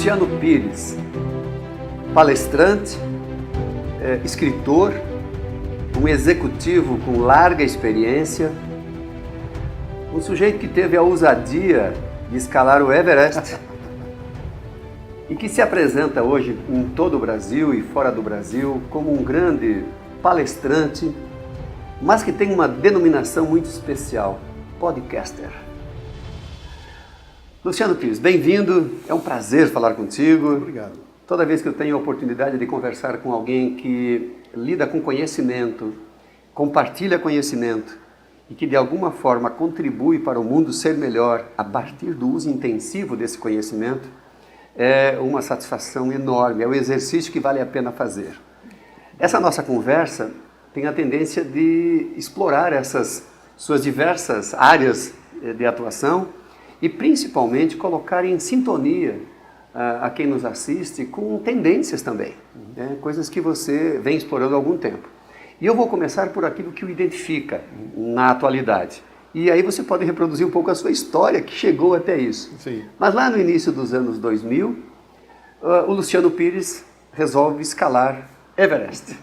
Luciano Pires, palestrante, escritor, um executivo com larga experiência, um sujeito que teve a ousadia de escalar o Everest e que se apresenta hoje em todo o Brasil e fora do Brasil como um grande palestrante, mas que tem uma denominação muito especial, podcaster. Luciano Pires, bem-vindo, é um prazer falar contigo. Obrigado. Toda vez que eu tenho a oportunidade de conversar com alguém que lida com conhecimento, compartilha conhecimento e que de alguma forma contribui para o mundo ser melhor a partir do uso intensivo desse conhecimento, é uma satisfação enorme, é um exercício que vale a pena fazer. Essa nossa conversa tem a tendência de explorar essas suas diversas áreas de atuação e principalmente colocar em sintonia a quem nos assiste com tendências também, né? Coisas que você vem explorando há algum tempo. E eu vou começar por aquilo que o identifica na atualidade. E aí você pode reproduzir um pouco a sua história que chegou até isso. Sim. Mas lá no início dos anos 2000, o Luciano Pires resolve escalar Everest.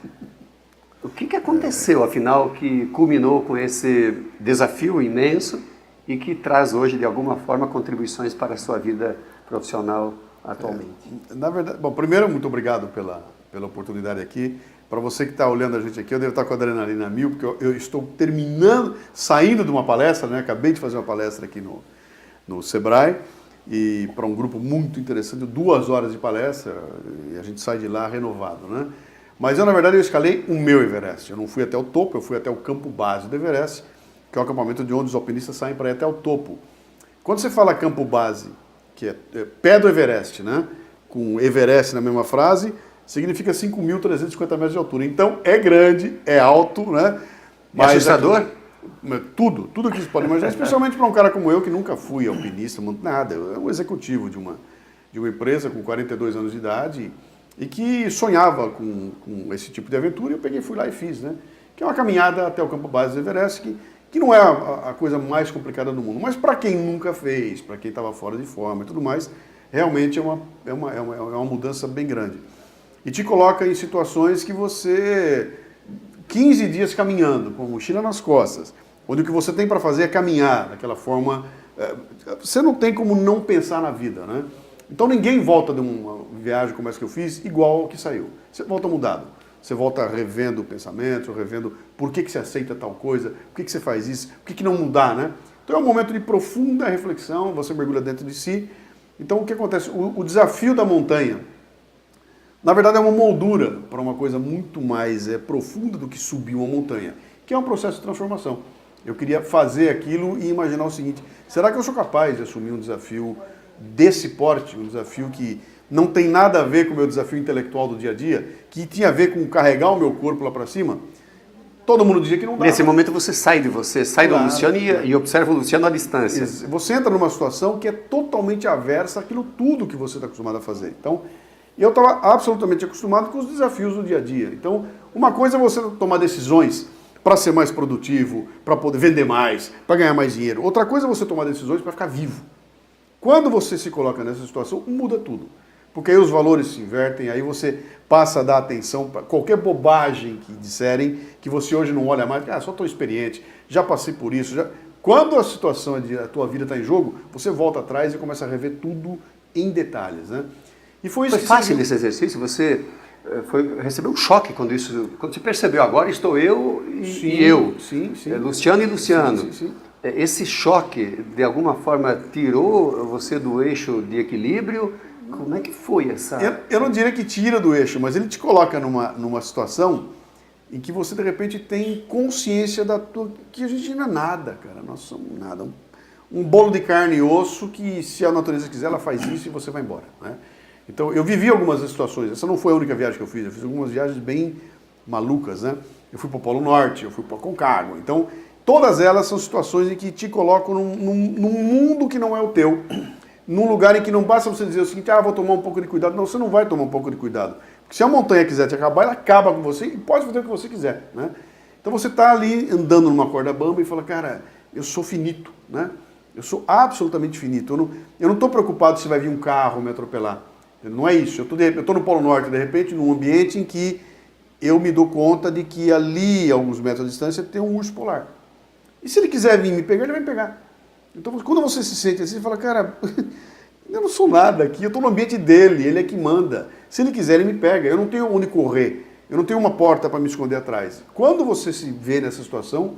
O que aconteceu, afinal, que culminou com esse desafio imenso e que traz hoje, de alguma forma, contribuições para a sua vida profissional atualmente? Na verdade, bom, primeiro, muito obrigado pela oportunidade aqui. Para você que está olhando a gente aqui, eu devo estar com a adrenalina mil, porque eu estou saindo de uma palestra, né? Acabei de fazer uma palestra aqui no Sebrae, e para um grupo muito interessante, 2 horas de palestra, e a gente sai de lá renovado, né? Mas eu, na verdade, eu escalei o meu Everest. Eu não fui até o topo, eu fui até o campo base do Everest, que é o acampamento de onde os alpinistas saem para ir até o topo. Quando você fala campo base, que é pé do Everest, né? Com Everest na mesma frase, significa 5.350 metros de altura. Então, é grande, é alto, né? Mas assustador? Tudo que você pode imaginar, especialmente para um cara como eu, que nunca fui alpinista, nada. Eu é um executivo de uma empresa com 42 anos de idade e que sonhava com esse tipo de aventura, e eu peguei, fui lá e fiz, né? Que é uma caminhada até o campo base do Everest, que não é a coisa mais complicada do mundo, mas para quem nunca fez, para quem estava fora de forma e tudo mais, realmente é uma mudança bem grande. E te coloca em situações que você, 15 dias caminhando, com a mochila nas costas, onde o que você tem para fazer é caminhar, daquela forma, você não tem como não pensar na vida, né? Então ninguém volta de uma viagem como essa que eu fiz igual ao que saiu. Você volta mudado. Você volta revendo pensamentos, revendo por que você aceita tal coisa, por que você faz isso, por que não mudar, né? Então é um momento de profunda reflexão, você mergulha dentro de si. Então o que acontece? O desafio da montanha, na verdade, é uma moldura para uma coisa muito mais profunda do que subir uma montanha, que é um processo de transformação. Eu queria fazer aquilo e imaginar o seguinte: será que eu sou capaz de assumir um desafio desse porte, um desafio que não tem nada a ver com o meu desafio intelectual do dia a dia, que tinha a ver com carregar o meu corpo lá para cima? Todo mundo dizia que não dá. Nesse momento você sai de você, sai do Luciano e observa o Luciano à distância. Você entra numa situação que é totalmente aversa àquilo tudo que você está acostumado a fazer. Então, eu estava absolutamente acostumado com os desafios do dia a dia. Então, uma coisa é você tomar decisões para ser mais produtivo, para poder vender mais, para ganhar mais dinheiro. Outra coisa é você tomar decisões para ficar vivo. Quando você se coloca nessa situação, muda tudo. Porque aí os valores se invertem, aí você passa a dar atenção para qualquer bobagem que disserem, que você hoje não olha mais, só estou experiente, já passei por isso. Quando a situação a tua vida está em jogo, você volta atrás e começa a rever tudo em detalhes, né? E foi isso. Foi fácil esse exercício? Você recebeu um choque quando você percebeu, agora estou eu e eu. Sim. Luciano e Luciano. Sim. Esse choque, de alguma forma, tirou você do eixo de equilíbrio? Como é que foi essa... Eu não diria que tira do eixo, mas ele te coloca numa situação em que você, de repente, tem consciência que a gente não é nada, cara. Nós somos nada. Um bolo de carne e osso que, se a natureza quiser, ela faz isso e você vai embora, né? Então, eu vivi algumas situações. Essa não foi a única viagem que eu fiz algumas viagens bem malucas, né? Eu fui para o Polo Norte, eu fui para Concagua. Então, todas elas são situações em que te colocam num mundo que não é o teu, num lugar em que não basta você dizer o seguinte: vou tomar um pouco de cuidado. Não, você não vai tomar um pouco de cuidado. Porque se a montanha quiser te acabar, ela acaba com você e pode fazer o que você quiser, né? Então, você está ali andando numa corda bamba e fala: cara, eu sou finito, né? Eu sou absolutamente finito. Eu não estou preocupado se vai vir um carro me atropelar. Não é isso. Eu estou no Polo Norte, de repente, num ambiente em que eu me dou conta de que ali, a alguns metros de distância, tem um urso polar. E se ele quiser vir me pegar, ele vai me pegar. Então, quando você se sente assim, você fala, cara, eu não sou nada aqui, eu estou no ambiente dele, ele é que manda. Se ele quiser, ele me pega. Eu não tenho onde correr, eu não tenho uma porta para me esconder atrás. Quando você se vê nessa situação,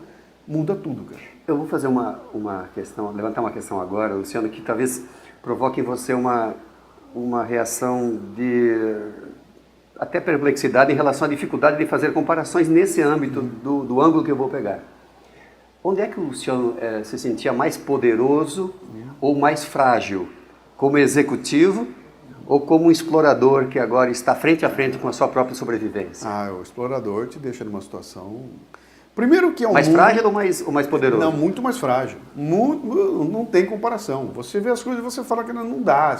muda tudo, cara. Eu vou fazer uma questão, levantar uma questão agora, Luciano, que talvez provoque em você uma reação de até perplexidade em relação à dificuldade de fazer comparações nesse âmbito do ângulo que eu vou pegar. Onde é que o Luciano se sentia mais poderoso ou mais frágil? Como executivo ou como um explorador que agora está frente a frente com a sua própria sobrevivência? O explorador te deixa numa situação... Primeiro que é um mais frágil ou mais poderoso? Não, muito mais frágil. Não tem comparação. Você vê as coisas e você fala que não dá.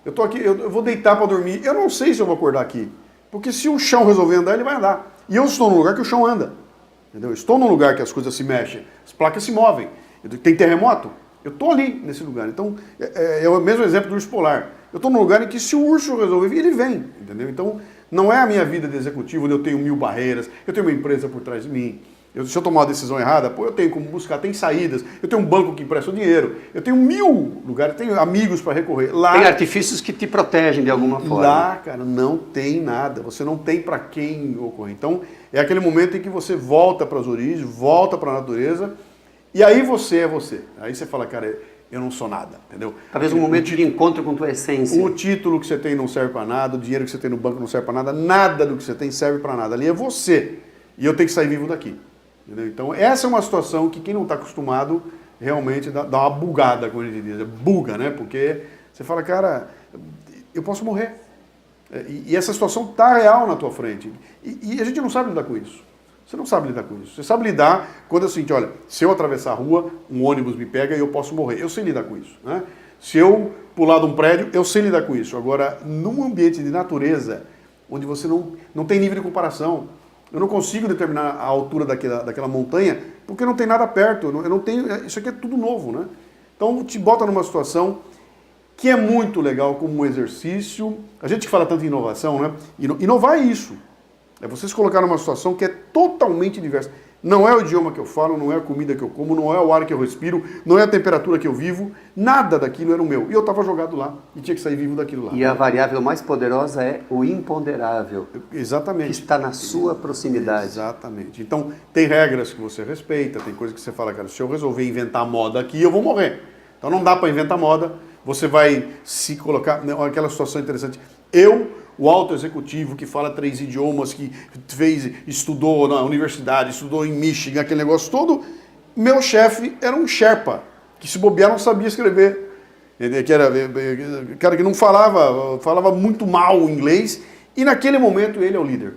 Eu estou aqui, eu vou deitar para dormir, eu não sei se eu vou acordar aqui. Porque se o chão resolver andar, ele vai andar. E eu estou num lugar que o chão anda. Entendeu? Eu estou num lugar que as coisas se mexem, as placas se movem. Tem terremoto? Eu estou ali, nesse lugar. Então, é o mesmo exemplo do urso polar. Eu estou num lugar em que se o urso resolver vir, ele vem. Entendeu? Então, não é a minha vida de executivo, onde eu tenho 1000 barreiras, eu tenho uma empresa por trás de mim. Se eu tomar uma decisão errada, eu tenho como buscar, tem saídas, eu tenho um banco que empresta o dinheiro, eu tenho 1000 lugares, tenho amigos para recorrer. Lá, tem artifícios que te protegem de alguma forma. Lá, cara, não tem nada, você não tem para quem ocorrer. Então, é aquele momento em que você volta para as origens, volta para a natureza, e aí você é você. Aí você fala, cara, eu não sou nada, entendeu? Talvez um momento de encontro com tua essência. O título que você tem não serve para nada, o dinheiro que você tem no banco não serve para nada, nada do que você tem serve para nada. Ali é você, e eu tenho que sair vivo daqui. Entendeu? Então, essa é uma situação que quem não está acostumado realmente dá uma bugada, como a gente diz. Buga, né? Porque você fala, cara, eu posso morrer. E essa situação está real na tua frente. E a gente não sabe lidar com isso. Você não sabe lidar com isso. Você sabe lidar quando é o seguinte, olha, se eu atravessar a rua, um ônibus me pega e eu posso morrer. Eu sei lidar com isso. Né? Se eu pular de um prédio, eu sei lidar com isso. Agora, num ambiente de natureza, onde você não tem nível de comparação, eu não consigo determinar a altura daquela montanha, porque não tem nada perto. Eu não tenho, isso aqui é tudo novo, né? Então, te bota numa situação que é muito legal como um exercício. A gente que fala tanto em inovação, né? Inovar é isso. É você se colocar numa situação que é totalmente diversa. Não é o idioma que eu falo, não é a comida que eu como, não é o ar que eu respiro, não é a temperatura que eu vivo, nada daquilo era o meu. E eu estava jogado lá e tinha que sair vivo daquilo lá. E a variável mais poderosa é o imponderável. Exatamente. Que está na sua proximidade. Exatamente. Então, tem regras que você respeita, tem coisas que você fala, cara, se eu resolver inventar moda aqui, eu vou morrer. Então não dá para inventar moda, você vai se colocar naquela situação interessante. O alto executivo que fala 3 idiomas, que estudou na universidade, estudou em Michigan, aquele negócio todo, meu chefe era um Sherpa, que se bobear não sabia escrever. Que era cara que não falava muito mal o inglês, e naquele momento ele é o líder.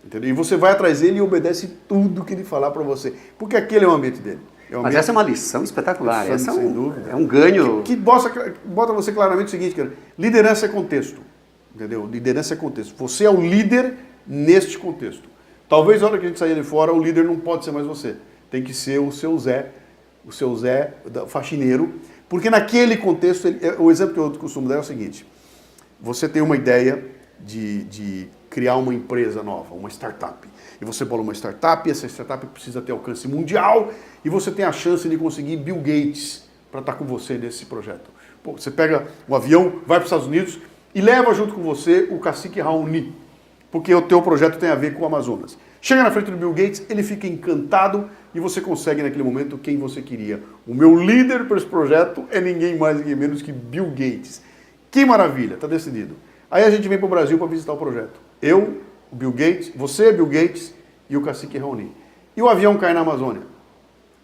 Entendeu? E você vai atrás dele e obedece tudo que ele falar para você, porque aquele é o ambiente dele. Mas essa é uma lição espetacular, essa sem dúvida. É um ganho. Que bota você claramente o seguinte, cara, liderança é contexto. Entendeu? Liderança é contexto. Você é o líder neste contexto. Talvez na hora que a gente sair ali fora, o líder não pode ser mais você. Tem que ser o seu Zé faxineiro, porque naquele contexto, o exemplo que eu costumo dar é o seguinte, você tem uma ideia de criar uma empresa nova, uma startup. E você bola uma startup, e essa startup precisa ter alcance mundial, e você tem a chance de conseguir Bill Gates para estar com você nesse projeto. Pô, você pega um avião, vai para os Estados Unidos, e leva junto com você o cacique Raoni, porque o teu projeto tem a ver com o Amazonas. Chega na frente do Bill Gates, ele fica encantado e você consegue naquele momento quem você queria. O meu líder para esse projeto é ninguém mais, ninguém menos que Bill Gates. Que maravilha, está decidido. Aí a gente vem para o Brasil para visitar o projeto. Eu, o Bill Gates, você, Bill Gates e o cacique Raoni. E o avião cai na Amazônia.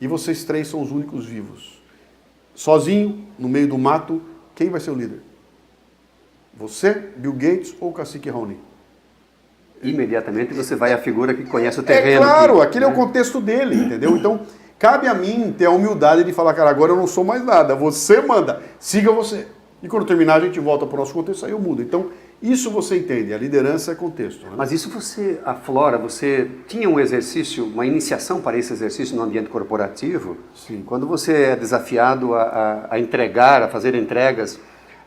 E vocês 3 são os únicos vivos. Sozinho, no meio do mato, quem vai ser o líder? Você, Bill Gates ou o cacique Raoni? Imediatamente você vai à figura que conhece o terreno. É claro, aquele é o contexto dele, entendeu? Então, cabe a mim ter a humildade de falar, cara, agora eu não sou mais nada, você manda, siga você. E quando terminar, a gente volta para o nosso contexto, aí eu mudo. Então, isso você entende, a liderança é contexto. Né? Mas isso você aflora, você tinha um exercício, uma iniciação para esse exercício no ambiente corporativo? Sim. Quando você é desafiado a entregar, a fazer entregas,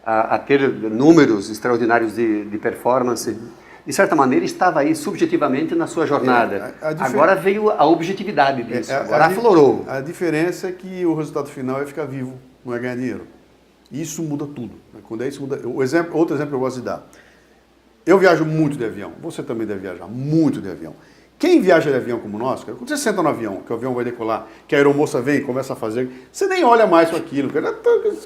a ter números extraordinários de performance. De certa maneira, estava aí subjetivamente na sua jornada. Agora veio a objetividade disso, agora aflorou. A diferença é que o resultado final é ficar vivo, não é ganhar dinheiro. Isso muda tudo. Quando isso muda, outro exemplo que eu gosto de dar. Eu viajo muito de avião, você também deve viajar muito de avião. Quem viaja de avião como nós, quando você senta no avião, que o avião vai decolar, que a aeromoça vem e começa a fazer, você nem olha mais para aquilo.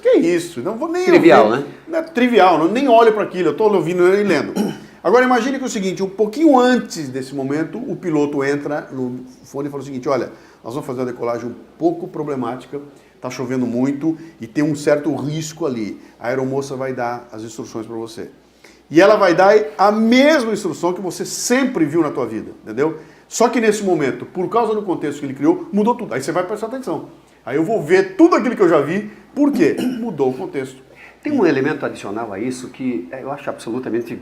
Que é isso? Não vou nem trivial, ouvir, né? Não é trivial, nem olho para aquilo, eu estou ouvindo e lendo. Agora imagine que é o seguinte, um pouquinho antes desse momento, o piloto entra no fone e fala o seguinte, olha, nós vamos fazer uma decolagem um pouco problemática, está chovendo muito e tem um certo risco ali. A aeromoça vai dar as instruções para você. E ela vai dar a mesma instrução que você sempre viu na tua vida, entendeu? Só que nesse momento, por causa do contexto que ele criou, mudou tudo. Aí você vai prestar atenção. Aí eu vou ver tudo aquilo que eu já vi, por quê? Mudou o contexto. Tem um elemento adicional a isso que eu acho absolutamente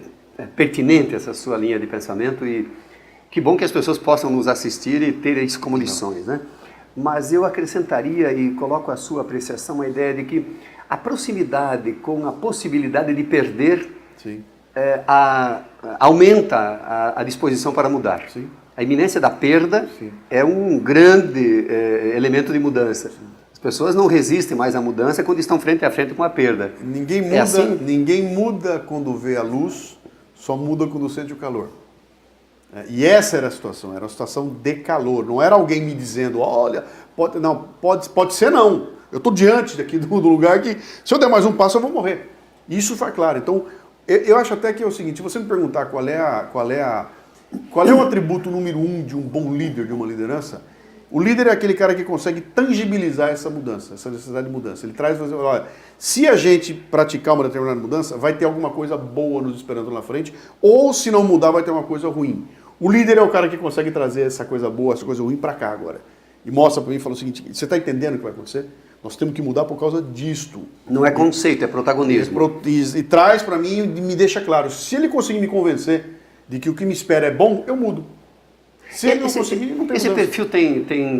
pertinente, essa sua linha de pensamento, e que bom que as pessoas possam nos assistir e ter isso como lições, né? Mas eu acrescentaria e coloco a sua apreciação a ideia de que a proximidade com a possibilidade de perder Sim. Aumenta a disposição para mudar. Sim. A iminência da perda Sim. é um grande elemento de mudança. Sim. As pessoas não resistem mais à mudança quando estão frente a frente com a perda. Ninguém muda quando vê a luz, só muda quando sente o calor. E essa era a situação, era uma situação de calor. Não era alguém me dizendo, olha, pode ser não. Eu estou diante daqui do lugar que, se eu der mais um passo, eu vou morrer. Isso foi claro. Então, eu acho até que é o seguinte, se você me perguntar qual é o atributo número 1 de um bom líder, de uma liderança, o líder é aquele cara que consegue tangibilizar essa mudança, essa necessidade de mudança. Ele traz, olha, se a gente praticar uma determinada mudança, vai ter alguma coisa boa nos esperando lá na frente, ou se não mudar, vai ter uma coisa ruim. O líder é o cara que consegue trazer essa coisa boa, essa coisa ruim para cá agora. E mostra para mim e fala o seguinte, você está entendendo o que vai acontecer? Nós temos que mudar por causa disto. Não é conceito, é protagonismo. E traz para mim e me deixa claro. Se ele conseguir me convencer de que o que me espera é bom, eu mudo. Se ele não conseguir, não tem Esse mudança. perfil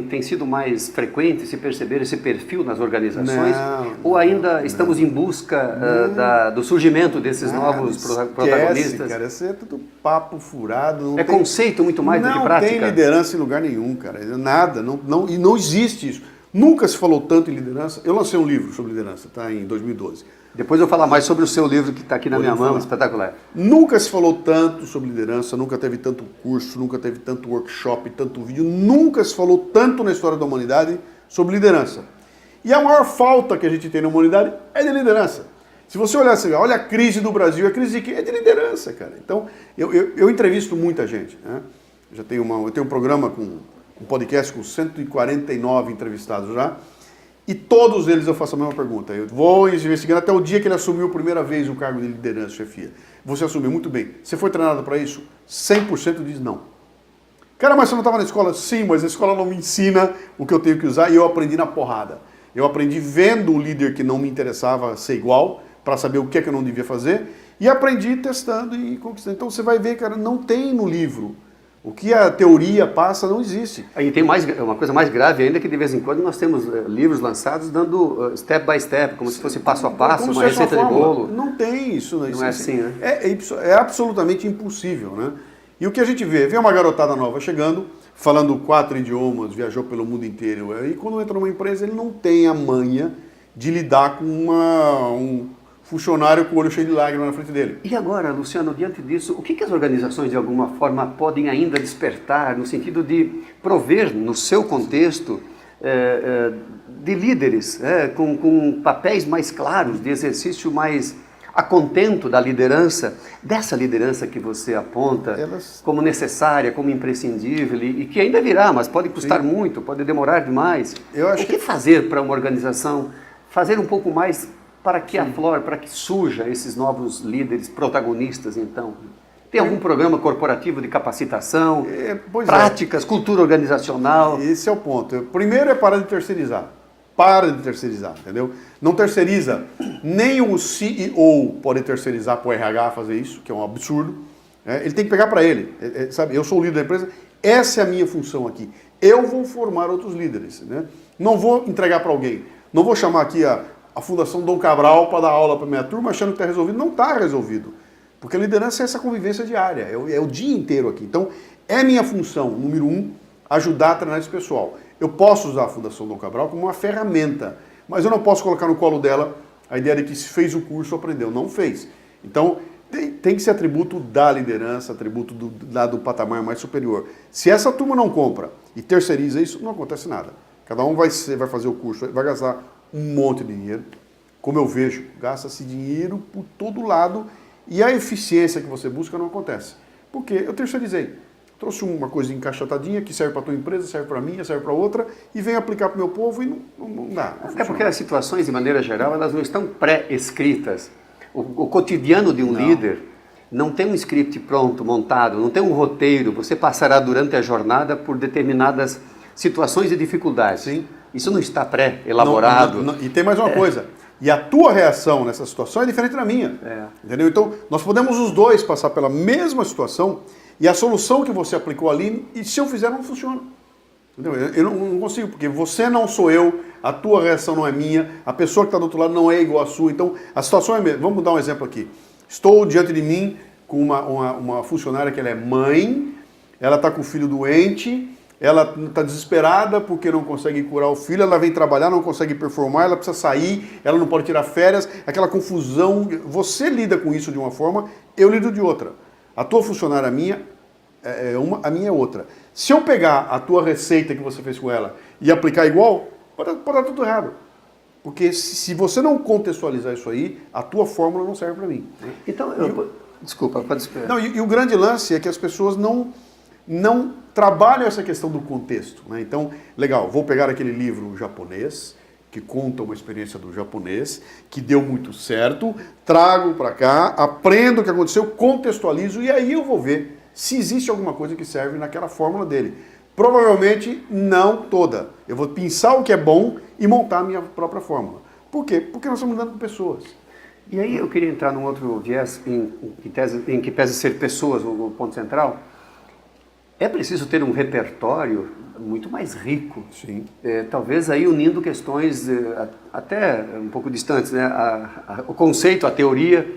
tem sido mais frequente, se perceber esse perfil nas organizações? Não, ou ainda estamos em busca do surgimento desses novos protagonistas? Cara, isso é tudo papo furado. É conceito muito mais do que prática? Não tem liderança em lugar nenhum, cara. Nada. E não existe isso. Nunca se falou tanto em liderança. Eu lancei um livro sobre liderança, tá? Em 2012. Depois eu vou falar mais sobre o seu livro que está aqui na minha mão, espetacular. Nunca se falou tanto sobre liderança, nunca teve tanto curso, nunca teve tanto workshop, tanto vídeo, nunca se falou tanto na história da humanidade sobre liderança. E a maior falta que a gente tem na humanidade é de liderança. Se você olhar assim, olha a crise do Brasil, a crise de quê? É de liderança, cara. Então, eu entrevisto muita gente, né? Eu tenho um programa um podcast com 149 entrevistados já, e todos eles eu faço a mesma pergunta. Eu vou investigando até o dia que ele assumiu a primeira vez o cargo de liderança, chefia. Você assumiu muito bem. Você foi treinado para isso? 100% diz não. Cara, mas você não estava na escola? Sim, mas a escola não me ensina o que eu tenho que usar e eu aprendi na porrada. Eu aprendi vendo o líder que não me interessava ser igual, para saber o que é que eu não devia fazer, e aprendi testando e conquistando. Então você vai ver, cara, não tem no livro. O que a teoria passa não existe. E tem uma coisa mais grave ainda, que de vez em quando nós temos livros lançados dando step by step, como se fosse passo a passo, uma receita de bolo. Não tem isso. Não é assim, né? É absolutamente impossível, né? E o que a gente vê uma garotada nova chegando, falando 4 idiomas, viajou pelo mundo inteiro, e quando entra numa empresa ele não tem a manha de lidar com um funcionário com o olho cheio de lágrimas na frente dele. E agora, Luciano, diante disso, o que as organizações de alguma forma podem ainda despertar no sentido de prover no seu contexto de líderes com papéis mais claros, de exercício mais a contento da liderança, dessa liderança que você aponta como necessária, como imprescindível e que ainda virá, mas pode custar muito, pode demorar demais. O que fazer para uma organização fazer um pouco mais para que aflore, para que surja esses novos líderes protagonistas, então? Tem algum programa corporativo de capacitação, práticas, cultura organizacional? Esse é o ponto. Primeiro é parar de terceirizar. Para de terceirizar, entendeu? Não terceiriza. Nem o CEO pode terceirizar para o RH fazer isso, que é um absurdo. Ele tem que pegar para ele. Sabe? Eu sou o líder da empresa, essa é a minha função aqui. Eu vou formar outros líderes, né? Não vou entregar para alguém. Não vou chamar aqui a Fundação Dom Cabral para dar aula para minha turma achando que está resolvido. Não está resolvido. Porque a liderança é essa convivência diária, é o dia inteiro aqui. Então, é minha função, número 1, ajudar a treinar esse pessoal. Eu posso usar a Fundação Dom Cabral como uma ferramenta, mas eu não posso colocar no colo dela a ideia de que se fez o curso, aprendeu. Não fez. Então, tem que ser atributo da liderança, atributo do patamar mais superior. Se essa turma não compra e terceiriza isso, não acontece nada. Cada um vai fazer o curso, vai gastar um monte de dinheiro. Como eu vejo, gasta-se dinheiro por todo lado e a eficiência que você busca não acontece. Porque eu terceirizei. Trouxe uma coisa encaixotadinha que serve para a tua empresa, serve para a minha, serve para outra e venho aplicar para o meu povo e não dá. Até porque as situações, de maneira geral, elas não estão pré-escritas. O cotidiano de um líder não tem um script pronto, montado, não tem um roteiro. Você passará durante a jornada por determinadas situações de dificuldades. Sim. Isso não está pré-elaborado. E tem mais uma coisa. E a tua reação nessa situação é diferente da minha. Entendeu? Então, nós podemos os dois passar pela mesma situação e a solução que você aplicou ali, e se eu fizer, não funciona. Entendeu? Eu não consigo, porque você não sou eu, a tua reação não é minha, a pessoa que está do outro lado não é igual a sua. Então, a situação é mesmo. Vamos dar um exemplo aqui. Estou diante de mim com uma funcionária que ela é mãe, ela está com o filho doente, ela está desesperada porque não consegue curar o filho, ela vem trabalhar, não consegue performar, ela precisa sair, ela não pode tirar férias, aquela confusão. Você lida com isso de uma forma, eu lido de outra. A tua funcionária minha é uma, a minha é outra. Se eu pegar a tua receita que você fez com ela e aplicar igual, pode dar tudo errado. Porque se você não contextualizar isso aí, a tua fórmula não serve para mim. Então, desculpa, pode esperar. Não, e o grande lance é que as pessoas não trabalham essa questão do contexto. Né? Então, legal, vou pegar aquele livro japonês, que conta uma experiência do japonês, que deu muito certo, trago para cá, aprendo o que aconteceu, contextualizo, e aí eu vou ver se existe alguma coisa que serve naquela fórmula dele. Provavelmente não toda. Eu vou pensar o que é bom e montar a minha própria fórmula. Por quê? Porque nós estamos lidando com pessoas. E aí eu queria entrar num outro viés em que pese ser pessoas o ponto central. É preciso ter um repertório muito mais rico. Sim. Talvez aí unindo questões até um pouco distantes, né? O conceito, a teoria.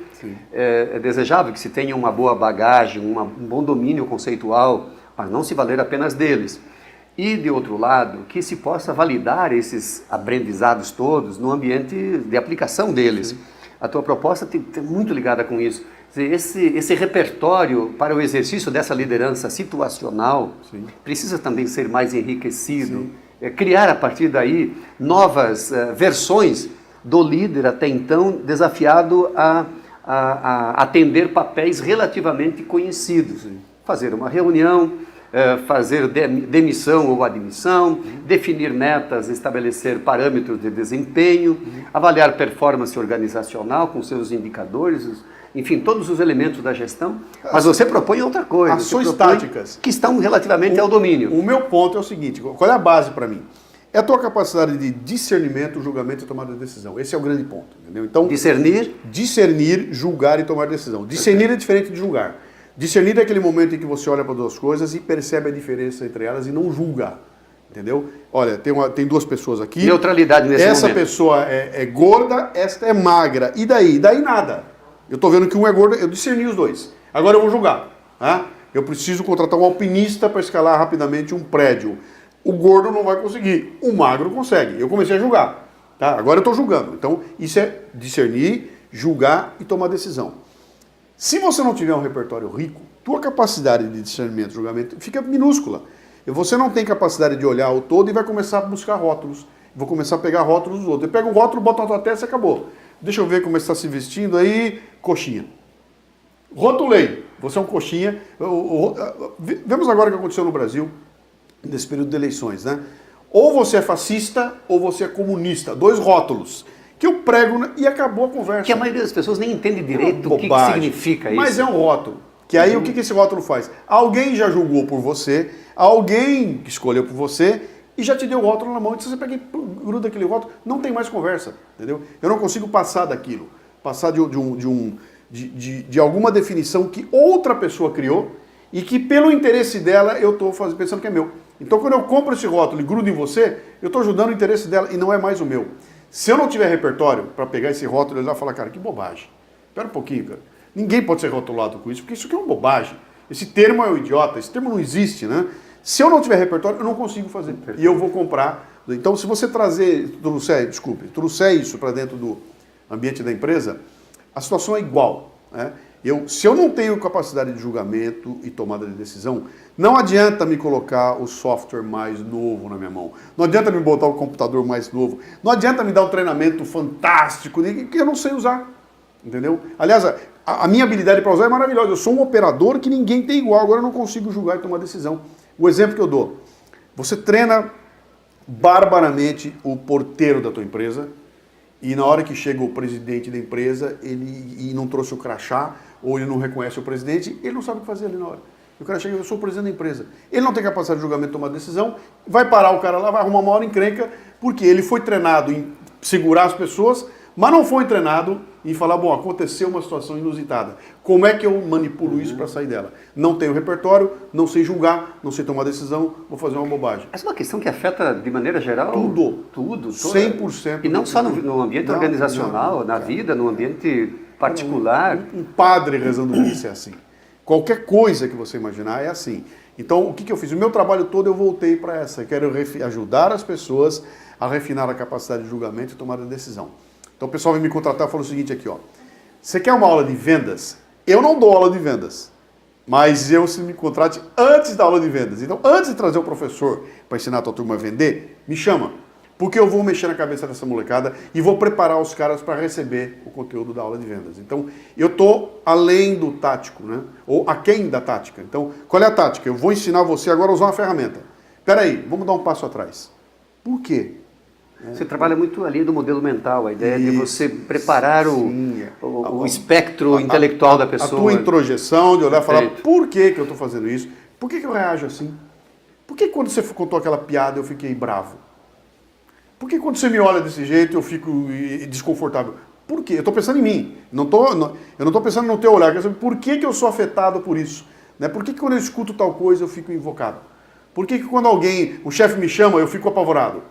É desejável que se tenha uma boa bagagem, um bom domínio conceitual, mas não se valer apenas deles. E, de outro lado, que se possa validar esses aprendizados todos no ambiente de aplicação deles. Sim. A tua proposta tem muito ligada com isso. Esse repertório para o exercício dessa liderança situacional precisa também ser mais enriquecido, criar a partir daí novas versões do líder até então desafiado a atender papéis relativamente conhecidos. Fazer uma reunião, fazer demissão ou admissão, definir metas, estabelecer parâmetros de desempenho, avaliar performance organizacional com seus indicadores, enfim, todos os elementos da gestão, mas você propõe outra coisa. Ações táticas. Que estão relativamente ao domínio. O meu ponto é o seguinte, qual é a base para mim? É a tua capacidade de discernimento, julgamento e tomada de decisão. Esse é o grande ponto, entendeu? Então, discernir, julgar e tomar decisão. Discernir é diferente de julgar. Discernir é aquele momento em que você olha para duas coisas e percebe a diferença entre elas e não julga. Entendeu? Olha, tem duas pessoas aqui. Neutralidade nesse momento. Essa pessoa é gorda, esta é magra. E daí? Daí nada. Eu estou vendo que um é gordo, eu discerni os dois. Agora eu vou julgar. Tá? Eu preciso contratar um alpinista para escalar rapidamente um prédio. O gordo não vai conseguir, o magro consegue. Eu comecei a julgar. Tá? Agora eu estou julgando. Então, isso é discernir, julgar e tomar decisão. Se você não tiver um repertório rico, tua capacidade de discernimento e julgamento fica minúscula. Você não tem capacidade de olhar o todo e vai começar a buscar rótulos. Vou começar a pegar rótulos dos outros. Eu pego o rótulo, boto na tua testa e acabou. Deixa eu ver como você está se vestindo aí, coxinha. Rotulei, você é um coxinha. Vemos agora o que aconteceu no Brasil, nesse período de eleições, né? Ou você é fascista, ou você é comunista. Dois rótulos. Que eu prego e acabou a conversa. Que a maioria das pessoas nem entende direito o que significa isso. Mas é um rótulo. Que aí o que esse rótulo faz? Alguém já julgou por você, alguém que escolheu por você e já te deu o rótulo na mão. Então você pega e gruda aquele rótulo, não tem mais conversa, entendeu? Eu não consigo passar daquilo, passar de alguma definição que outra pessoa criou e que pelo interesse dela eu estou pensando que é meu. Então quando eu compro esse rótulo e grudo em você, eu estou ajudando o interesse dela e não é mais o meu. Se eu não tiver repertório para pegar esse rótulo e lá falar, cara, que bobagem. Espera um pouquinho, cara. Ninguém pode ser rotulado com isso, porque isso aqui é uma bobagem. Esse termo é um idiota, esse termo não existe, né? Se eu não tiver repertório, eu não consigo fazer. E eu vou comprar. Então, se você trouxer isso para dentro do ambiente da empresa, a situação é igual, né? Se eu não tenho capacidade de julgamento e tomada de decisão, não adianta me colocar o software mais novo na minha mão. Não adianta me botar o computador mais novo. Não adianta me dar um treinamento fantástico que eu não sei usar. Entendeu? Aliás, a minha habilidade para usar é maravilhosa. Eu sou um operador que ninguém tem igual. Agora eu não consigo julgar e tomar decisão. O exemplo que eu dou. Você treina barbaramente o porteiro da tua empresa e na hora que chega o presidente da empresa e não trouxe o crachá ou ele não reconhece o presidente, ele não sabe o que fazer ali na hora. E o cara chega, eu sou o presidente da empresa. Ele não tem capacidade de julgamento de tomar decisão, vai parar o cara lá, vai arrumar uma hora encrenca, porque ele foi treinado em segurar as pessoas, mas não foi treinado em falar, bom, aconteceu uma situação inusitada. Como é que eu manipulo isso para sair dela? Não tenho repertório, não sei julgar, não sei tomar decisão, vou fazer uma bobagem. Essa é uma questão que afeta, de maneira geral... Tudo. 100%. E não só no ambiente organizacional, na vida, no ambiente particular. Um padre rezando missa é assim. Qualquer coisa que você imaginar é assim. Então, o que eu fiz? O meu trabalho todo eu voltei para essa. Eu quero ajudar as pessoas a refinar a capacidade de julgamento e tomar a decisão. Então, o pessoal vem me contratar e falou o seguinte aqui, ó. Você quer uma aula de vendas? Eu não dou aula de vendas. Mas se me contrate antes da aula de vendas. Então, antes de trazer o professor para ensinar a tua turma a vender, me chama. Porque eu vou mexer na cabeça dessa molecada e vou preparar os caras para receber o conteúdo da aula de vendas. Então, eu estou além do tático, né? Ou aquém da tática. Então, qual é a tática? Eu vou ensinar você agora a usar uma ferramenta. Espera aí, vamos dar um passo atrás. Por quê? Você trabalha muito ali do modelo mental, a ideia de você preparar o espectro intelectual da pessoa. A tua introjeção, de olhar e falar, por que eu estou fazendo isso? Por que eu reajo assim? Por que quando você contou aquela piada eu fiquei bravo? Por que quando você me olha desse jeito eu fico desconfortável? Por quê? Eu estou pensando em mim. Eu não estou pensando no teu olhar. Eu quero saber por que eu sou afetado por isso? Né? Por que quando eu escuto tal coisa eu fico invocado? Por que quando o chefe me chama eu fico apavorado?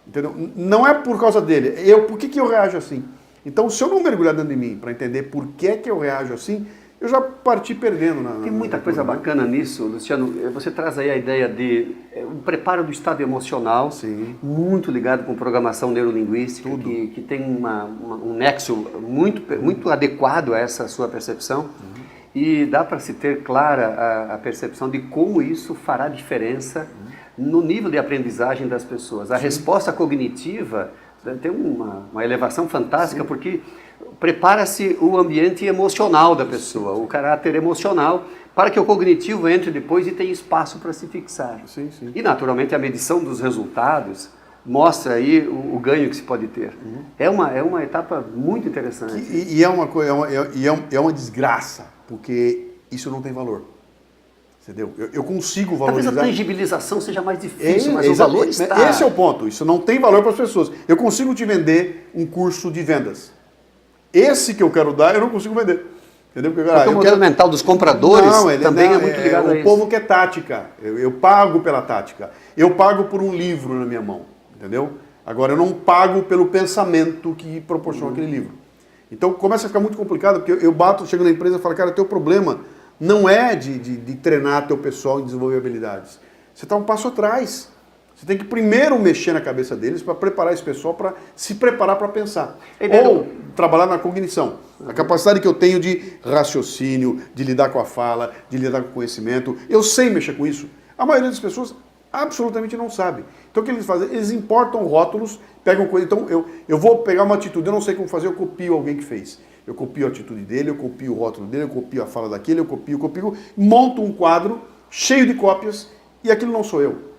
Entendeu? Não é por causa dele. Por que eu reajo assim? Então, se eu não mergulhar dentro de mim para entender por que eu reajo assim, eu já parti perdendo. Tem muita coisa bacana nisso, Luciano. Você traz aí a ideia de um preparo do estado emocional, sim, muito ligado com programação neurolinguística, que tem um nexo muito adequado a essa sua percepção. E dá para se ter clara a percepção de como isso fará diferença no nível de aprendizagem das pessoas. A resposta cognitiva tem uma elevação fantástica, sim, porque prepara-se o ambiente emocional da pessoa, o caráter emocional, para que o cognitivo entre depois e tenha espaço para se fixar. Sim, sim. E, naturalmente, a medição dos resultados mostra aí o ganho que se pode ter. É uma etapa muito interessante. E é uma desgraça, porque isso não tem valor. Entendeu? Eu consigo valorizar... Talvez a tangibilização seja mais difícil, mas o valor está... Esse é o ponto. Isso não tem valor para as pessoas. Eu consigo te vender um curso de vendas. Esse que eu quero dar, eu não consigo vender. Entendeu? Porque o modelo mental dos compradores também é muito ligado a isso. O povo quer tática. Eu pago pela tática. Eu pago por um livro na minha mão. Entendeu? Agora, eu não pago pelo pensamento que proporciona aquele livro. Então, começa a ficar muito complicado, porque eu chego na empresa e falo, cara, teu problema não é de treinar teu pessoal em desenvolver habilidades. Você está um passo atrás. Você tem que primeiro mexer na cabeça deles para preparar esse pessoal para se preparar para pensar. Ou trabalhar na cognição. A capacidade que eu tenho de raciocínio, de lidar com a fala, de lidar com o conhecimento. Eu sei mexer com isso. A maioria das pessoas absolutamente não sabe. Então o que eles fazem? Eles importam rótulos, pegam coisa. Então eu vou pegar uma atitude, eu não sei como fazer, eu copio alguém que fez. Eu copio a atitude dele, eu copio o rótulo dele, eu copio a fala daquele, eu copio, monto um quadro cheio de cópias e aquilo não sou eu.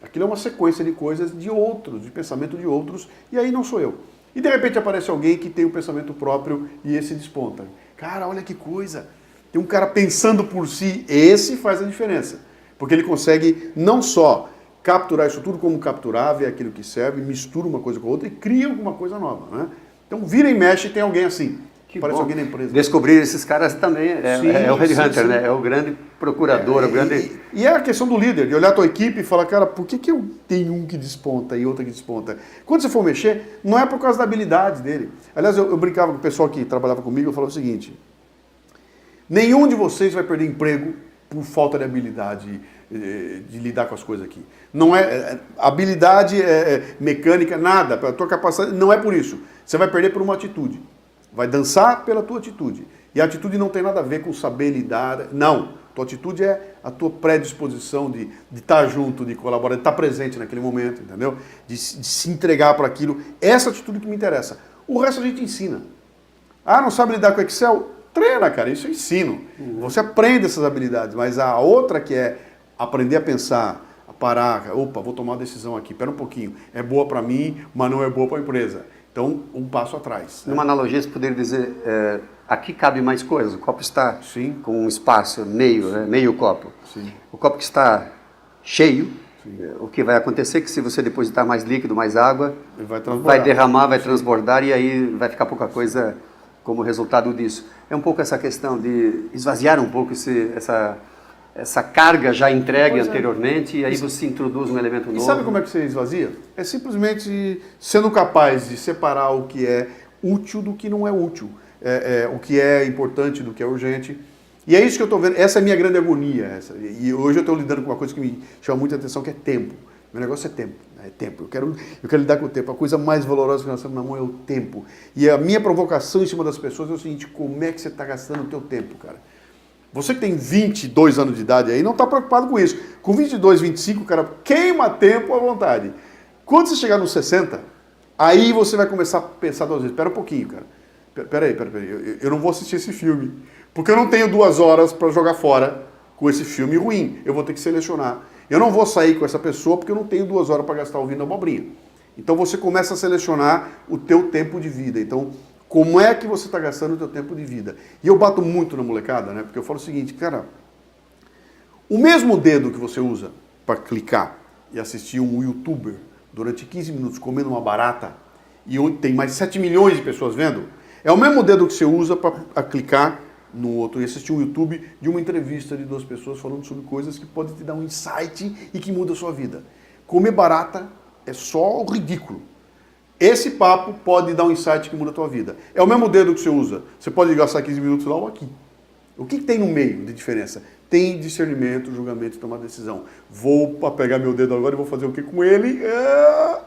Aquilo é uma sequência de coisas de outros, de pensamento de outros, e aí não sou eu. E de repente aparece alguém que tem um pensamento próprio e esse desponta. Cara, olha que coisa. Tem um cara pensando por si, esse faz a diferença. Porque ele consegue não só capturar isso tudo como capturar, ver aquilo que serve, mistura uma coisa com a outra e cria alguma coisa nova. Né? Então vira e mexe e tem alguém assim. Parece bom. alguém na empresa. Descobrir esses caras também é o headhunter, né? É o grande procurador, o grande... E é a questão do líder, de olhar a tua equipe e falar, cara, por que eu tenho um que desponta e outro que desponta? Quando você for mexer, não é por causa da habilidade dele. Aliás, eu brincava com o pessoal que trabalhava comigo, eu falava o seguinte, nenhum de vocês vai perder emprego por falta de habilidade de lidar com as coisas aqui. Não é habilidade mecânica, nada, a tua capacidade, não é por isso. Você vai perder por uma atitude. Vai dançar pela tua atitude. E a atitude não tem nada a ver com saber lidar. Não. Tua atitude é a tua predisposição de estar junto, de colaborar, de estar presente naquele momento, entendeu? De se entregar para aquilo. Essa atitude que me interessa. O resto a gente ensina. Ah, não sabe lidar com Excel? Treina, cara. Isso eu ensino. Você aprende essas habilidades. Mas a outra que é aprender a pensar, a parar. Opa, vou tomar uma decisão aqui. Espera um pouquinho. É boa para mim, mas não é boa para a empresa. Então, um passo atrás. Numa analogia, você poderia dizer, aqui cabe mais coisas. O copo está Sim. com um espaço, meio copo. Sim. O copo que está cheio, o que vai acontecer é que se você depositar mais líquido, mais água, vai derramar, vai transbordar e aí vai ficar pouca coisa como resultado disso. É um pouco essa questão de esvaziar um pouco essa carga já entregue anteriormente e aí você introduz um elemento novo. E sabe como é que você esvazia? É simplesmente sendo capaz de separar o que é útil do que não é útil, o que é importante do que é urgente. E é isso que eu estou vendo, essa é a minha grande agonia. E hoje eu estou lidando com uma coisa que me chama muita atenção, que é tempo. Meu negócio é tempo. É tempo. Eu quero lidar com o tempo. A coisa mais valorosa que nós temos na mão é o tempo. E a minha provocação em cima das pessoas é o seguinte, como é que você está gastando o teu tempo, cara? Você que tem 22 anos de idade aí, não está preocupado com isso. Com 22, 25, cara, queima tempo à vontade. Quando você chegar nos 60, aí você vai começar a pensar duas vezes. Espera um pouquinho, cara. Peraí. Eu não vou assistir esse filme. Porque eu não tenho 2 horas para jogar fora com esse filme ruim. Eu vou ter que selecionar. Eu não vou sair com essa pessoa porque eu não tenho 2 horas para gastar ouvindo abobrinha. Então você começa a selecionar o teu tempo de vida. Então, como é que você está gastando o teu tempo de vida? E eu bato muito na molecada, né? Porque eu falo o seguinte, cara, o mesmo dedo que você usa para clicar e assistir um youtuber durante 15 minutos comendo uma barata e tem mais 7 milhões de pessoas vendo, é o mesmo dedo que você usa para clicar no outro e assistir um YouTube de uma entrevista de 2 pessoas falando sobre coisas que podem te dar um insight e que muda a sua vida. Comer barata é só o ridículo. Esse papo pode dar um insight que muda a tua vida. É o mesmo dedo que você usa. Você pode gastar 15 minutos lá ou aqui. O que tem no meio de diferença? Tem discernimento, julgamento e tomar decisão. Vou pegar meu dedo agora e vou fazer o que com ele?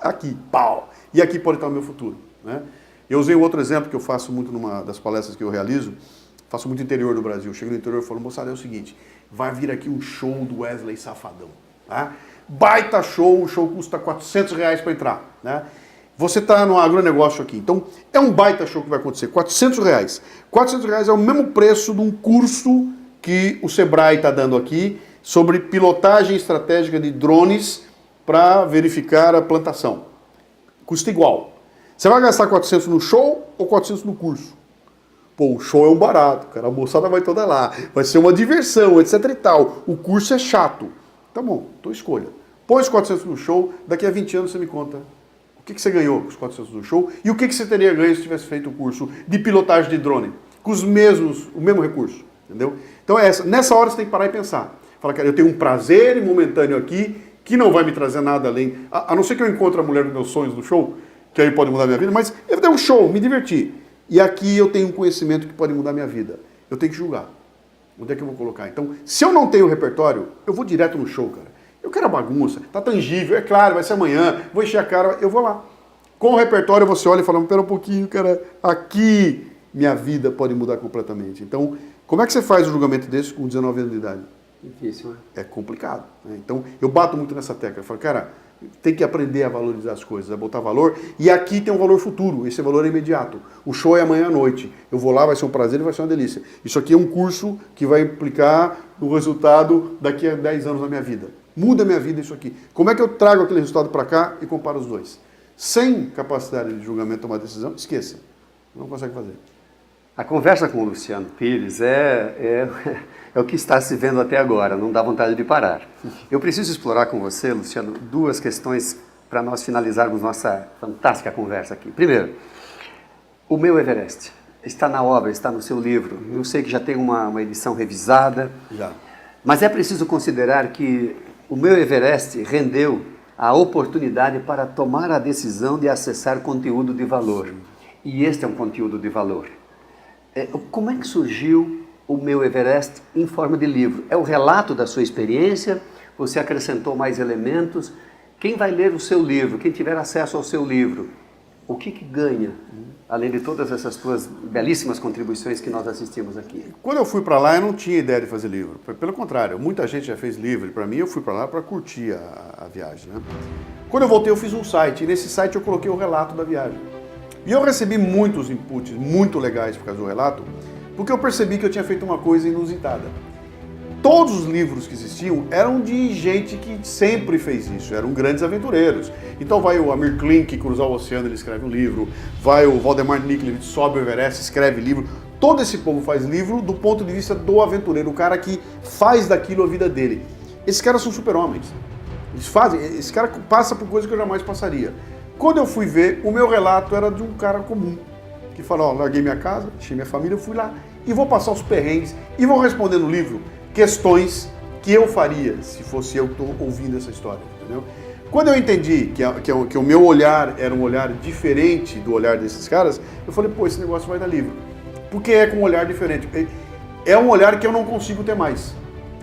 Aqui, pau! E aqui pode estar o meu futuro. Né? Eu usei outro exemplo que eu faço muito numa das palestras que eu realizo. Faço muito interior do Brasil. Chego no interior e falo, moçada, é o seguinte, vai vir aqui um show do Wesley Safadão. Tá? Baita show, o show custa R$400 para entrar. Né? Você está no agronegócio aqui, então é um baita show que vai acontecer, R$400. R$400 é o mesmo preço de um curso que o Sebrae está dando aqui sobre pilotagem estratégica de drones para verificar a plantação. Custa igual. Você vai gastar 400 no show ou 400 no curso? Pô, o show é um barato, cara, a moçada vai toda lá, vai ser uma diversão, etc e tal. O curso é chato. Tá bom, tua escolha. Põe os 400 no show, daqui a 20 anos você me conta o que você ganhou com os 400 no show e o que você teria ganho se tivesse feito o curso de pilotagem de drone, com o mesmo recurso, entendeu? Então nessa hora você tem que parar e pensar. Fala, cara, eu tenho um prazer momentâneo aqui que não vai me trazer nada além, a não ser que eu encontre a mulher dos meus sonhos no show, que aí pode mudar a minha vida, mas eu dei um show, me diverti. E aqui eu tenho um conhecimento que pode mudar a minha vida. Eu tenho que julgar. Onde é que eu vou colocar? Então, se eu não tenho repertório, eu vou direto no show, cara. Eu quero a bagunça, tá tangível, é claro, vai ser amanhã, vou encher a cara, eu vou lá. Com o repertório você olha e fala, espera um pouquinho, cara, aqui minha vida pode mudar completamente. Então, como é que você faz um julgamento desse com 19 anos de idade? Difícil, né? É complicado. Né? Então, eu bato muito nessa tecla. Eu falo, cara, tem que aprender a valorizar as coisas, a botar valor. E aqui tem um valor futuro, esse valor é imediato. O show é amanhã à noite. Eu vou lá, vai ser um prazer e vai ser uma delícia. Isso aqui é um curso que vai implicar no resultado daqui a 10 anos na minha vida. Muda a minha vida isso aqui. Como é que eu trago aquele resultado para cá e comparo os dois? Sem capacidade de julgamento, tomar decisão, esqueça. Não consegue fazer. A conversa com o Luciano Pires é o que está se vendo até agora, não dá vontade de parar. Eu preciso explorar com você, Luciano, 2 questões para nós finalizarmos nossa fantástica conversa aqui. Primeiro, o meu Everest. está na obra, está no seu livro. Eu sei que já tem uma edição revisada. Já. Mas é preciso considerar que o meu Everest rendeu a oportunidade para tomar a decisão de acessar conteúdo de valor. E este é um conteúdo de valor. Como é que surgiu o meu Everest em forma de livro? É o relato da sua experiência? Você acrescentou mais elementos? Quem vai ler o seu livro, quem tiver acesso ao seu livro, o que ganha, além de todas essas tuas belíssimas contribuições que nós assistimos aqui? Quando eu fui para lá, eu não tinha ideia de fazer livro. Pelo contrário, muita gente já fez livro. Para mim, eu fui para lá para curtir a viagem, né? Quando eu voltei, eu fiz um site. E nesse site eu coloquei o relato da viagem. E eu recebi muitos inputs muito legais por causa do relato, porque eu percebi que eu tinha feito uma coisa inusitada. Todos os livros que existiam eram de gente que sempre fez isso, eram grandes aventureiros. Então vai o Amir Klink cruzar o oceano, ele escreve um livro. Vai o Valdemar Nikolic, sobe o Everest, escreve livro. Todo esse povo faz livro do ponto de vista do aventureiro, o cara que faz daquilo a vida dele. Esses caras são super-homens. Esse cara passa por coisas que eu jamais passaria. Quando eu fui ver, o meu relato era de um cara comum, que falou, larguei minha casa, deixei minha família, eu fui lá e vou passar os perrengues e vou responder no livro questões que eu faria se fosse eu que estou ouvindo essa história, entendeu? Quando eu entendi que o meu olhar era um olhar diferente do olhar desses caras, eu falei, pô, esse negócio vai dar livro. Porque é com um olhar diferente. É um olhar que eu não consigo ter mais.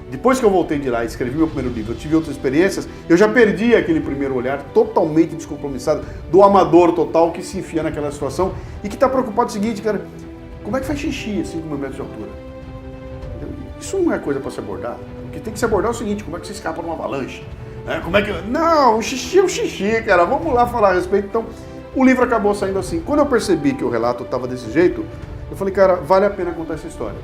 Depois que eu voltei de lá e escrevi meu primeiro livro, eu tive outras experiências, eu já perdi aquele primeiro olhar totalmente descompromissado, do amador total que se enfia naquela situação e que está preocupado com o seguinte, cara, como é que faz xixi a 5 mil metros de altura? Isso não é coisa para se abordar. O que tem que se abordar é o seguinte, como é que você escapa numa avalanche? Como é que... Não, o xixi é o xixi, cara, vamos lá falar a respeito. Então, o livro acabou saindo assim. Quando eu percebi que o relato estava desse jeito, eu falei, cara, vale a pena contar essa história.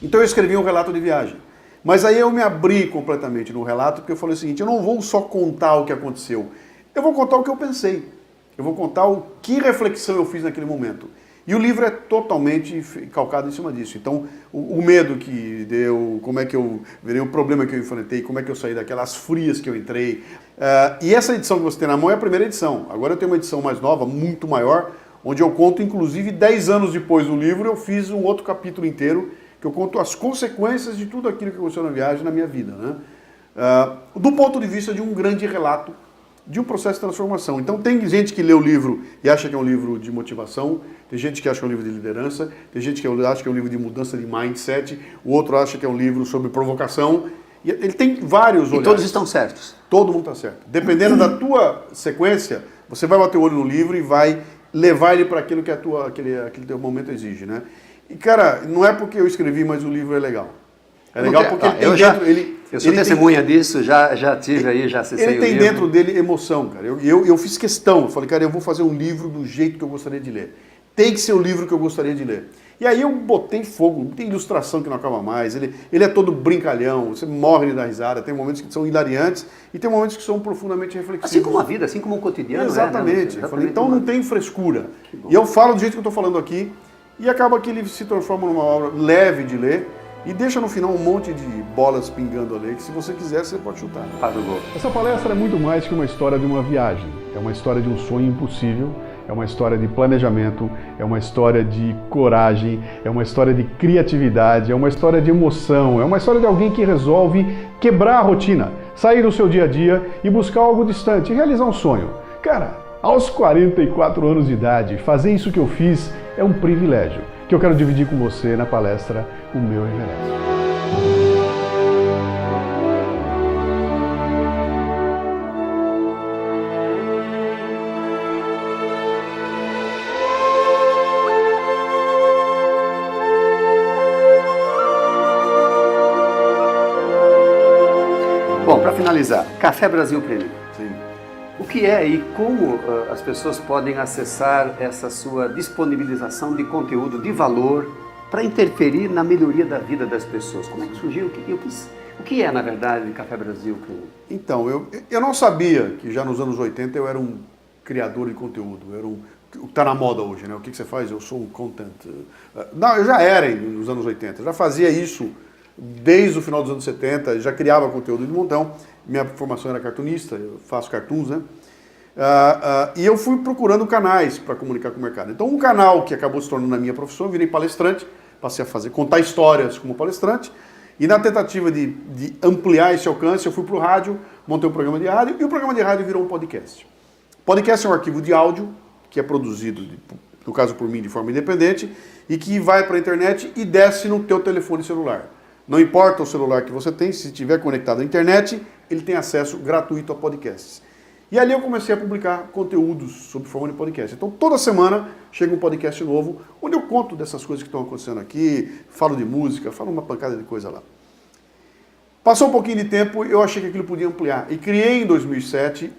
Então eu escrevi um relato de viagem. Mas aí eu me abri completamente no relato, porque eu falei o seguinte, eu não vou só contar o que aconteceu, eu vou contar o que eu pensei. Eu vou contar o que reflexão eu fiz naquele momento. E o livro é totalmente calcado em cima disso. Então, o medo que deu, como é que eu virei, o problema que eu enfrentei, como é que eu saí daquelas frias que eu entrei. E essa edição que você tem na mão é a primeira edição. Agora eu tenho uma edição mais nova, muito maior, onde eu conto, inclusive, 10 anos depois do livro, eu fiz um outro capítulo inteiro, que eu conto as consequências de tudo aquilo que aconteceu na viagem, na minha vida, né? Do ponto de vista de um grande relato de um processo de transformação. Então tem gente que lê o livro e acha que é um livro de motivação, tem gente que acha que é um livro de liderança, tem gente que acha que é um livro de mudança de mindset, o outro acha que é um livro sobre provocação. E ele tem vários olhares. E todos estão certos. Todo mundo está certo. Dependendo da tua sequência, você vai bater o olho no livro e vai levar ele para aquilo que aquele teu momento exige, né? E, cara, não é porque eu escrevi, mas o livro é legal. É legal porque eu sou testemunha disso, já tive aí, já acessei o livro. Ele tem dentro dele emoção, cara. Eu fiz questão, eu falei, cara, eu vou fazer um livro do jeito que eu gostaria de ler. Tem que ser o livro que eu gostaria de ler. E aí eu botei fogo, tem ilustração que não acaba mais, ele é todo brincalhão, você morre de dar risada, tem momentos que são hilariantes e tem momentos que são profundamente reflexivos. Assim como a vida, assim como o cotidiano. Exatamente. Eu falei, então não tem frescura. E eu falo do jeito que eu estou falando aqui e acaba que ele se transforma numa obra leve de ler e deixa no final um monte de bolas pingando ali, que se você quiser, você pode chutar. Faz o gol. Essa palestra é muito mais que uma história de uma viagem. É uma história de um sonho impossível, é uma história de planejamento, é uma história de coragem, é uma história de criatividade, é uma história de emoção, é uma história de alguém que resolve quebrar a rotina, sair do seu dia a dia e buscar algo distante, realizar um sonho. Cara, aos 44 anos de idade, fazer isso que eu fiz é um privilégio, que eu quero dividir com você na palestra O Meu Everest. Bom, para finalizar, Café Brasil Premium. Sim. O que é e como as pessoas podem acessar essa sua disponibilização de conteúdo de valor para interferir na melhoria da vida das pessoas? Como é que surgiu? O que é, na verdade, Café Brasil Premium? Então, eu não sabia que já nos anos 80 eu era um criador de conteúdo, o que está na moda hoje, né? O que você faz? Eu sou um content. Não, eu já era nos anos 80, já fazia isso desde o final dos anos 70, já criava conteúdo de montão. Minha formação era cartunista, eu faço cartoons, né? E eu fui procurando canais para comunicar com o mercado. Então, um canal que acabou se tornando a minha profissão, eu virei palestrante, passei a contar histórias como palestrante, e na tentativa de ampliar esse alcance, eu fui para o rádio, montei um programa de rádio, e o programa de rádio virou um podcast. Podcast é um arquivo de áudio, que é produzido, no caso por mim, de forma independente, e que vai para a internet e desce no teu telefone celular. Não importa o celular que você tem, se estiver conectado à internet, ele tem acesso gratuito a podcasts. E ali eu comecei a publicar conteúdos sob forma de podcast. Então toda semana chega um podcast novo, onde eu conto dessas coisas que estão acontecendo aqui, falo de música, falo uma pancada de coisa lá. Passou um pouquinho de tempo, eu achei que aquilo podia ampliar. E criei em 2017,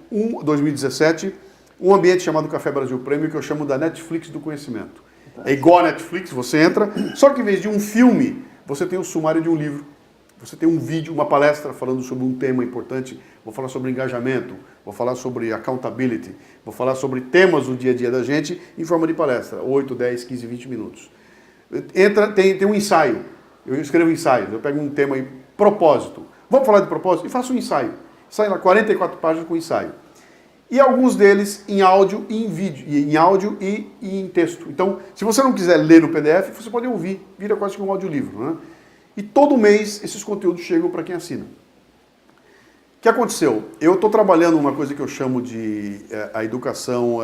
um ambiente chamado Café Brasil Prêmio, que eu chamo da Netflix do conhecimento. É igual a Netflix, você entra, só que em vez de um filme, você tem o sumário de um livro. Você tem um vídeo, uma palestra falando sobre um tema importante. Vou falar sobre engajamento, vou falar sobre accountability, vou falar sobre temas do dia a dia da gente em forma de palestra, 8, 10, 15, 20 minutos. Tem um ensaio, eu escrevo ensaios, eu pego um tema aí, propósito. Vamos falar de propósito? E faço um ensaio. Sai lá 44 páginas com ensaio. E alguns deles em áudio e em vídeo, em áudio e em texto. Então, se você não quiser ler no PDF, você pode ouvir, vira quase que um audiolivro, né? E todo mês esses conteúdos chegam para quem assina. O que aconteceu? Eu estou trabalhando uma coisa que eu chamo de a educação...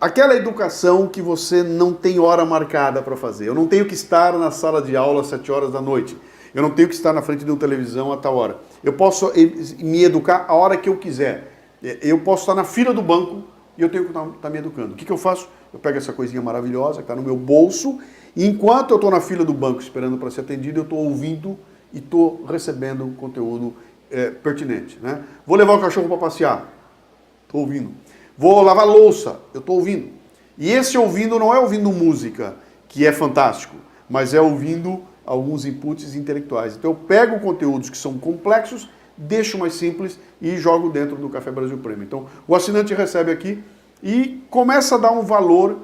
aquela educação que você não tem hora marcada para fazer. Eu não tenho que estar na sala de aula às 7 horas da noite. Eu não tenho que estar na frente de uma televisão a tal hora. Eu posso me educar a hora que eu quiser. Eu posso estar na fila do banco e eu tenho que estar me educando. O que eu faço? Eu pego essa coisinha maravilhosa que está no meu bolso e enquanto eu estou na fila do banco esperando para ser atendido, eu estou ouvindo e estou recebendo conteúdo pertinente. Né? Vou levar o cachorro para passear. Estou ouvindo. Vou lavar louça. Eu estou ouvindo. E esse ouvindo não é ouvindo música, que é fantástico, mas é ouvindo alguns inputs intelectuais. Então eu pego conteúdos que são complexos, deixo mais simples e jogo dentro do Café Brasil Prêmio. Então o assinante recebe aqui e começa a dar um valor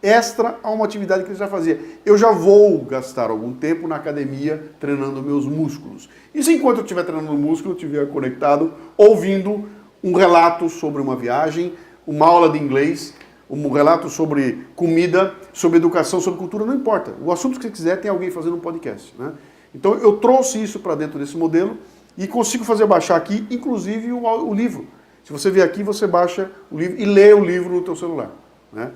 extra a uma atividade que ele já fazia. Eu já vou gastar algum tempo na academia treinando meus músculos. Isso enquanto eu estiver treinando o músculo, eu estiver conectado, ouvindo um relato sobre uma viagem, uma aula de inglês, um relato sobre comida, sobre educação, sobre cultura, não importa. O assunto que você quiser, tem alguém fazendo um podcast. Né? Então eu trouxe isso para dentro desse modelo e consigo fazer baixar aqui, inclusive o livro. Se você vier aqui, você baixa o livro e lê o livro no teu celular. Né?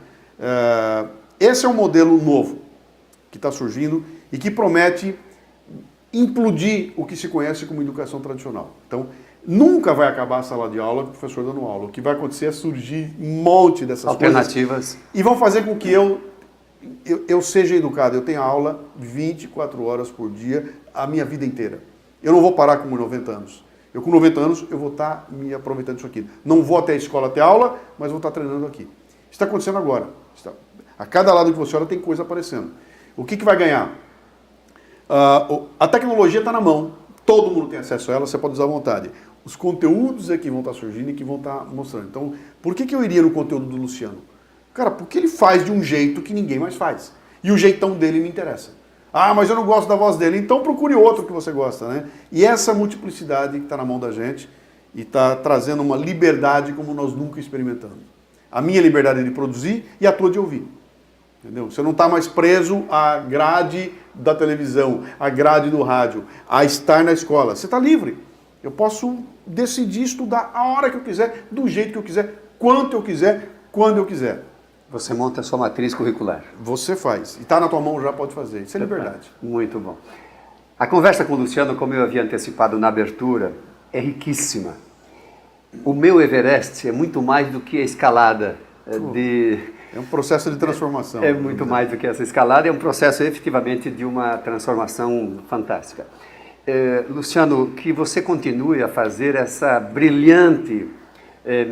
Esse é um modelo novo que está surgindo e que promete implodir o que se conhece como educação tradicional. Então, nunca vai acabar a sala de aula com o professor dando aula. O que vai acontecer é surgir um monte dessas alternativas e vão fazer com que eu seja educado. Eu tenho aula 24 horas por dia a minha vida inteira. Eu não vou parar com 90 anos. Eu com 90 anos eu vou estar me aproveitando disso aqui. Não vou até a escola ter aula, mas vou estar treinando aqui. Isso está acontecendo agora. A cada lado que você olha tem coisa aparecendo. O que vai ganhar? A tecnologia está na mão. Todo mundo tem acesso a ela, você pode usar à vontade. Os conteúdos é que vão estar surgindo e que vão estar mostrando. Então, por que eu iria no conteúdo do Luciano? Cara, porque ele faz de um jeito que ninguém mais faz. E o jeitão dele me interessa. Ah, mas eu não gosto da voz dele. Então procure outro que você gosta, né? E essa multiplicidade que está na mão da gente e está trazendo uma liberdade como nós nunca experimentamos. A minha liberdade de produzir e a tua de ouvir. Entendeu? Você não está mais preso à grade da televisão, à grade do rádio, a estar na escola. Você está livre. Eu posso decidir estudar a hora que eu quiser, do jeito que eu quiser, quanto eu quiser, quando eu quiser. Você monta a sua matriz curricular. Você faz. E está na tua mão, já pode fazer. Isso é liberdade. Muito bom. A conversa com o Luciano, como eu havia antecipado na abertura, é riquíssima. O meu Everest é muito mais do que a escalada de... É um processo de transformação. É muito mais do que essa escalada, é um processo efetivamente de uma transformação fantástica. Luciano, que você continue a fazer essa brilhante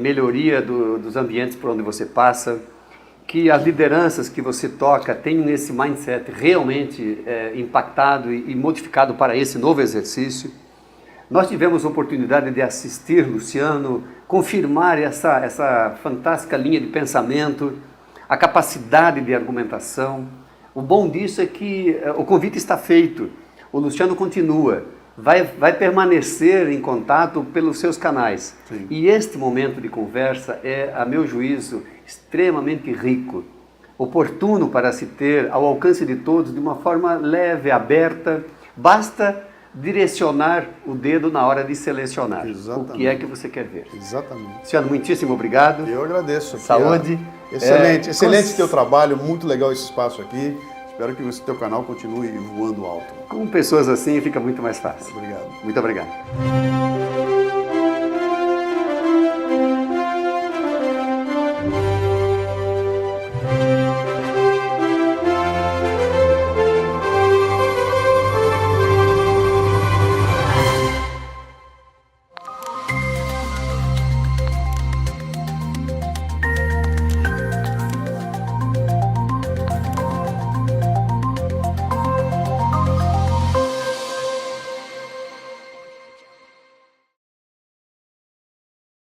melhoria dos ambientes por onde você passa, que as lideranças que você toca tenham esse mindset realmente impactado e modificado para esse novo exercício. Nós tivemos a oportunidade de assistir Luciano confirmar essa fantástica linha de pensamento, a capacidade de argumentação. O bom disso é que o convite está feito. O Luciano continua. vai permanecer em contato pelos seus canais. Sim. E este momento de conversa é, a meu juízo, extremamente rico, oportuno para se ter ao alcance de todos, de uma forma leve, aberta. Basta direcionar o dedo na hora de selecionar. Exatamente. O que é que você quer ver. Exatamente. Luciano, muitíssimo obrigado. Eu agradeço. Saúde. Excelente, excelente teu trabalho, muito legal esse espaço aqui. Espero que o teu canal continue voando alto. Com pessoas assim fica muito mais fácil. Obrigado. Muito obrigado.